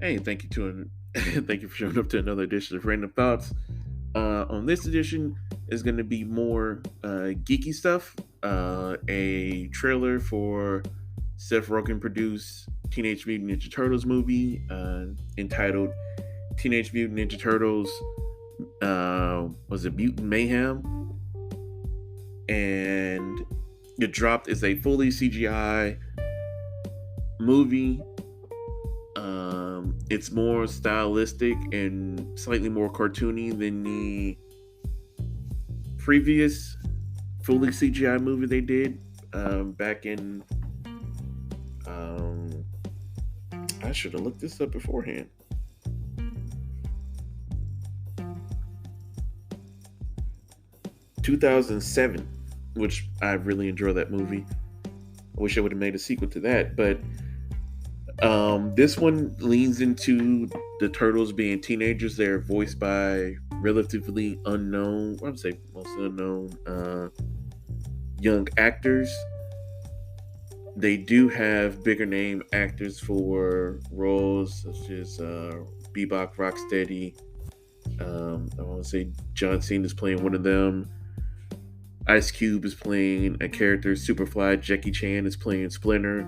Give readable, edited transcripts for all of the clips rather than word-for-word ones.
Hey, thank you thank you for showing up to another edition of Random Thoughts. On this edition is going to be more geeky stuff. A trailer for Seth Rogen produced Teenage Mutant Ninja Turtles movie entitled Teenage Mutant Ninja Turtles. Was it Mutant Mayhem? And it dropped as a fully CGI movie. It's more stylistic and slightly more cartoony than the previous fully CGI movie they did back in. Um, I should have looked this up beforehand. 2007, which I really enjoy that movie. I wish I would have made a sequel to that, but this one leans into the turtles being teenagers. They're voiced by relatively unknown, I would say most unknown young actors. They do have bigger name actors for roles such as Bebop Rocksteady. I want to say John Cena is playing one of them. Ice Cube is playing a character. Superfly Jackie Chan is playing Splinter,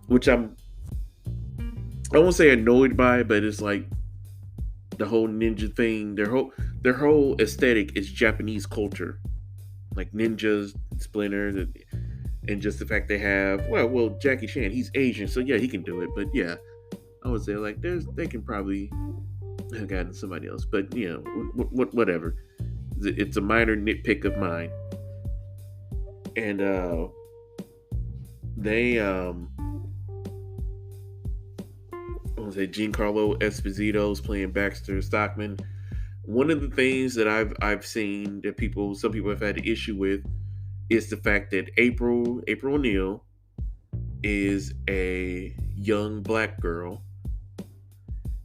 which I won't say annoyed by, but it's like the whole ninja thing. Their whole aesthetic is Japanese culture, like ninjas, Splinter, and just the fact they have well Jackie Chan, he's Asian, so yeah, he can do it. But yeah, I would say like they can probably have gotten somebody else, but whatever. It's a minor nitpick of mine, and they I want to say Giancarlo Esposito's playing Baxter Stockman. One of the things that I've seen that some people have had an issue with is the fact that April O'Neil is a young black girl,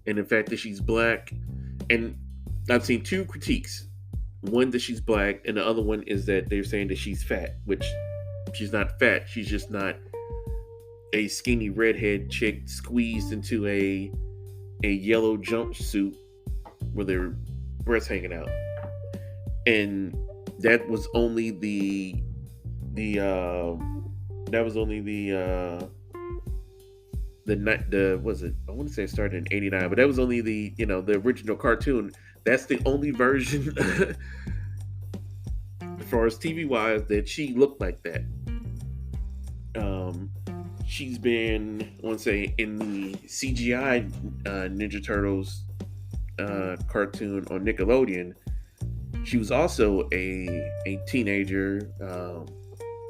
and the fact that she's black, and I've seen two critiques. One that she's black, and the other one is that they're saying that she's fat, which she's not fat. She's just not a skinny redhead chick squeezed into a yellow jumpsuit with her breasts hanging out, and that was only the that was only the night the was it I want to say it started in '89, but that was only the original cartoon. That's the only version as far as TV wise that she looked like that. Um, she's been, I want to say, in the CGI Ninja Turtles cartoon on Nickelodeon. She was also a teenager,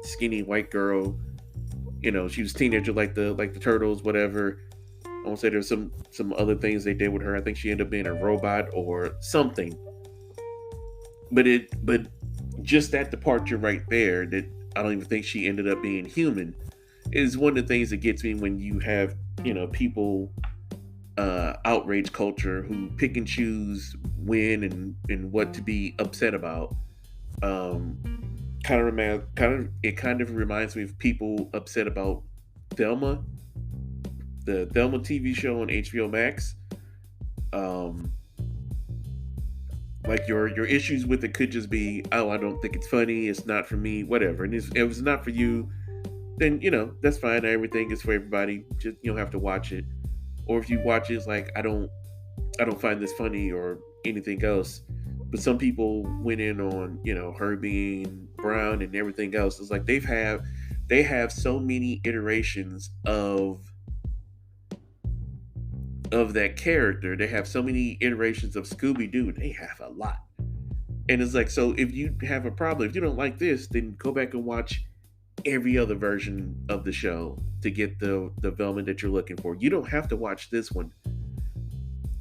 skinny white girl. She was a teenager like the Turtles, whatever. I won't say there's some other things they did with her. I think she ended up being a robot or something. But just that departure right there, that I don't even think she ended up being human, is one of the things that gets me when you have people outrage culture who pick and choose when and what to be upset about. Kind of reminds me of people upset about Thelma, the Thelma TV show on HBO Max. Um, like your issues with it could just be, oh, I don't think it's funny, it's not for me, whatever. And if it's not for you, then that's fine. Everything is for everybody. Just you don't have to watch it. Or if you watch it, it's like I don't find this funny or anything else. But some people went in on her being brown and everything else. It's like they have so many iterations of that character. They have so many iterations of Scooby Doo. They have a lot. And it's like, so if you have a problem, if you don't like this, then go back and watch every other version of the show to get the development that you're looking for. You don't have to watch this one.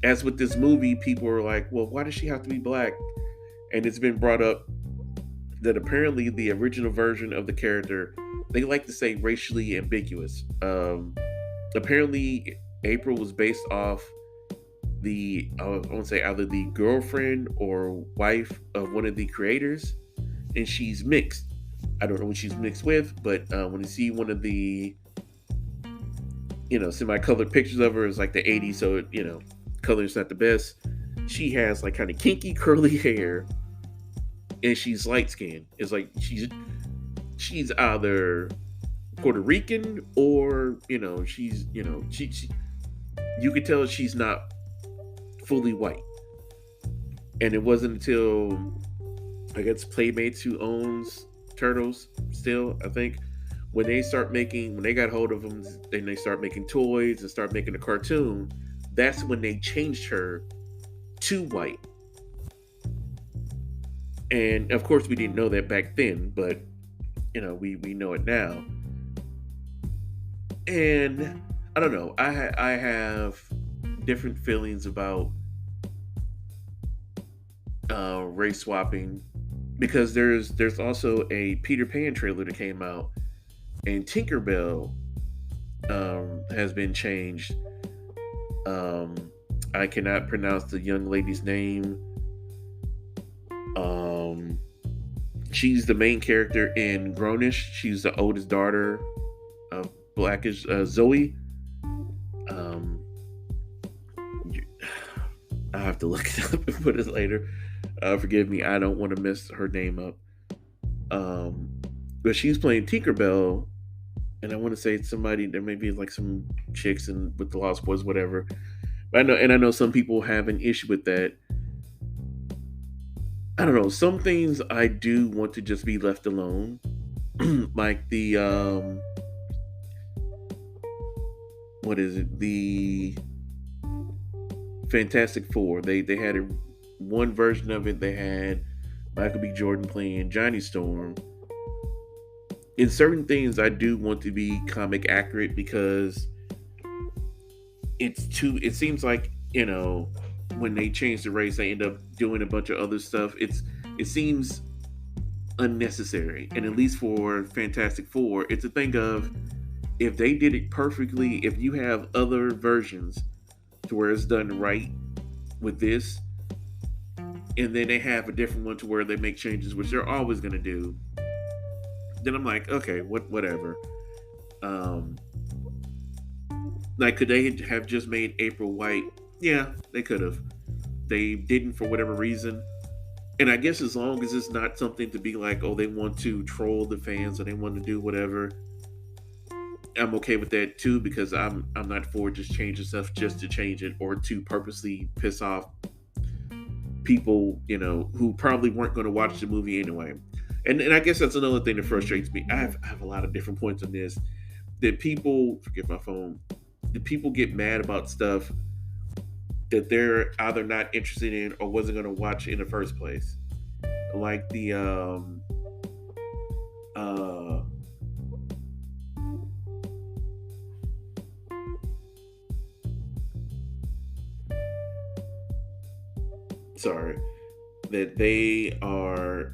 As with this movie, people are like, well, why does she have to be black? And it's been brought up that apparently the original version of the character, they like to say racially ambiguous. Apparently, April was based off I want to say either the girlfriend or wife of one of the creators, and she's mixed. I don't know what she's mixed with, but when you see one of the semi-colored pictures of her. It's like the '80s, so color's not the best. She has like kind of kinky curly hair, and she's light skinned. It's like she's either Puerto Rican or she's she you could tell she's not fully white. And it wasn't until I guess Playmates, who owns Turtles still, I think, when they got hold of them and they start making toys and start making a cartoon, that's when they changed her to white. And of course we didn't know that back then, but we know it now. And I don't know, I have different feelings about race swapping, because there's also a Peter Pan trailer that came out, and Tinkerbell has been changed. Um, I cannot pronounce the young lady's name. Um, she's the main character in Grownish. She's the oldest daughter of Blackish Zoe. Um, I have to look it up and put it later. Forgive me, I don't want to mess her name up. Um, but she's playing Tinkerbell, and I want to say it's somebody. There may be like some chicks and with the Lost Boys, whatever. But I know some people have an issue with that. I don't know. Some things I do want to just be left alone, like the what is it? The Fantastic Four. They had one version of it. They had Michael B. Jordan playing Johnny Storm. In certain things, I do want to be comic accurate, because it's too. It seems like when they change the race, they end up doing a bunch of other stuff. It seems unnecessary, and at least for Fantastic Four, it's a thing of, if they did it perfectly, if you have other versions to where it's done right with this, and then they have a different one to where they make changes, which they're always going to do, then I'm like, okay, whatever. Um, like, could they have just made April white? Yeah, they could have. They didn't for whatever reason. And I guess as long as it's not something to be like, oh, they want to troll the fans or they want to do whatever, I'm okay with that too, because I'm not for just changing stuff just to change it, or to purposely piss off people, who probably weren't going to watch the movie anyway. And I guess that's another thing that frustrates me. I have a lot of different points on this. That people, forget my phone, that people get mad about stuff that they're either not interested in or wasn't going to watch in the first place. Like the sorry, that they are,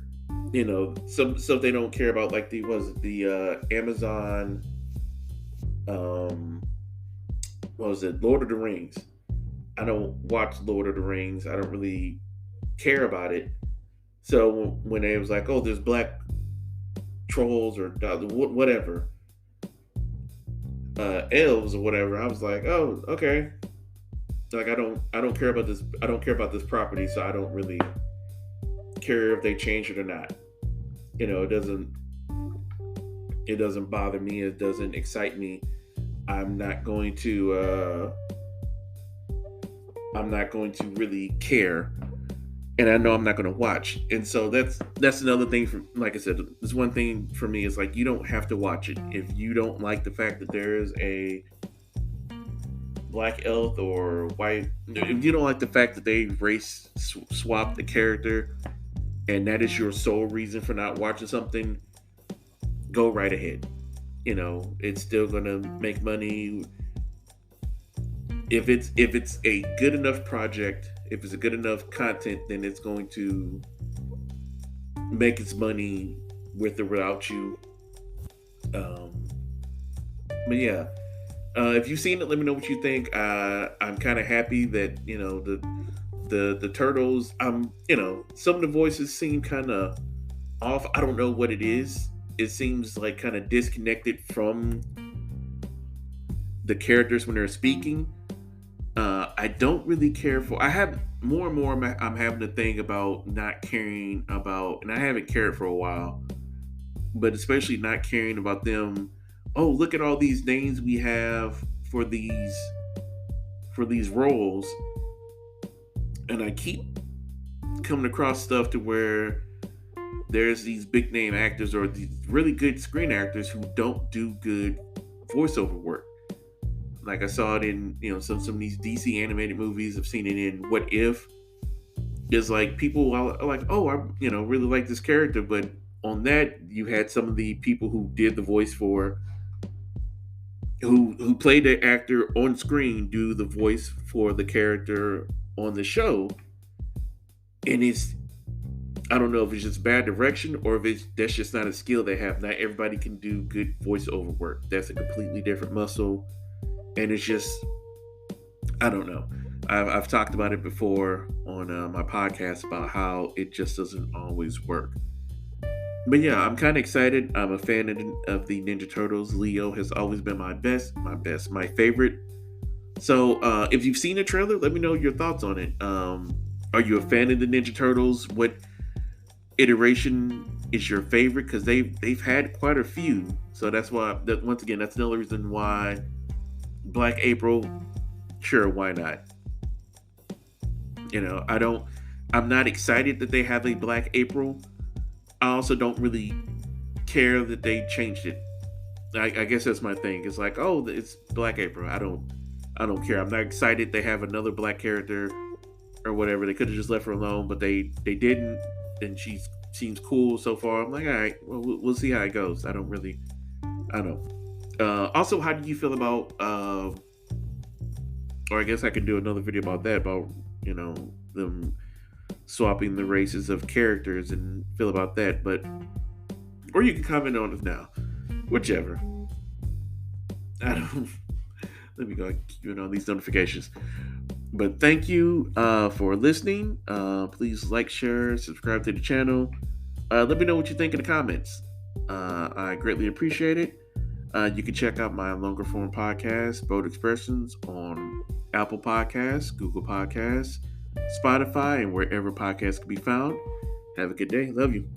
some stuff they don't care about, like the Amazon, what was it, Lord of the Rings. I don't watch Lord of the Rings. I don't really care about it. So when it was like, oh, there's black trolls or whatever, elves or whatever, I was like, oh, okay. Like, I don't care about this. I don't care about this property, so I don't really care if they change it or not. It doesn't bother me. It doesn't excite me. I'm not going to really care, and I know I'm not going to watch. And so that's another thing. Like I said, this one thing for me is like, you don't have to watch it if you don't like the fact that there is a black elf or white. If you don't like the fact that they race swap the character, and that is your sole reason for not watching something, go right ahead. It's still gonna make money. If it's a good enough project, if it's a good enough content, then it's going to make its money with or without you. But yeah, if you've seen it, let me know what you think. I'm kind of happy that the turtles. Some of the voices seem kind of off. I don't know what it is. It seems like kind of disconnected from the characters when they're speaking. I don't really care for. I have more and more. I'm having to think about not caring about, and I haven't cared for a while, but especially not caring about them. Oh, look at all these names we have for these roles, and I keep coming across stuff to where there's these big name actors or these really good screen actors who don't do good voiceover work. Like I saw it in some of these DC animated movies. I've seen it in What If. Is like people are like, oh, I really like this character, but on that you had some of the people who did the voice for who played the actor on screen do the voice for the character on the show, and it's I don't know if it's just bad direction or if that's just not a skill they have. Not everybody can do good voiceover work. That's a completely different muscle, and it's just I don't know. I've talked about it before on my podcast about how it just doesn't always work. But yeah, I'm kind of excited. I'm a fan of the Ninja Turtles. Leo has always been my favorite. So if you've seen the trailer, let me know your thoughts on it. Are you a fan of the Ninja Turtles? What iteration is your favorite? Because they've had quite a few. So that's why once again that's another reason why Black April. Sure, why not? I'm not excited that they have a Black April. I also don't really care that they changed it. I guess that's my thing. It's like, oh, it's Black April. I don't care. I'm not excited they have another black character or whatever. They could have just left her alone, but they didn't. And she seems cool so far. I'm like, all right, well, we'll see how it goes. I don't know. Also, how do you feel about? Or I guess I could do another video about that. About them swapping the races of characters and feel about that. But or you can comment on it now, whichever. I don't. Let me go keep on these notifications. But thank you for listening. Please like, share, subscribe to the channel. Let me know what you think in the comments. I greatly appreciate it. You can check out my longer form podcast, Bold Expressions, on Apple Podcasts, Google Podcasts, Spotify, and wherever podcasts can be found. Have a good day. Love you.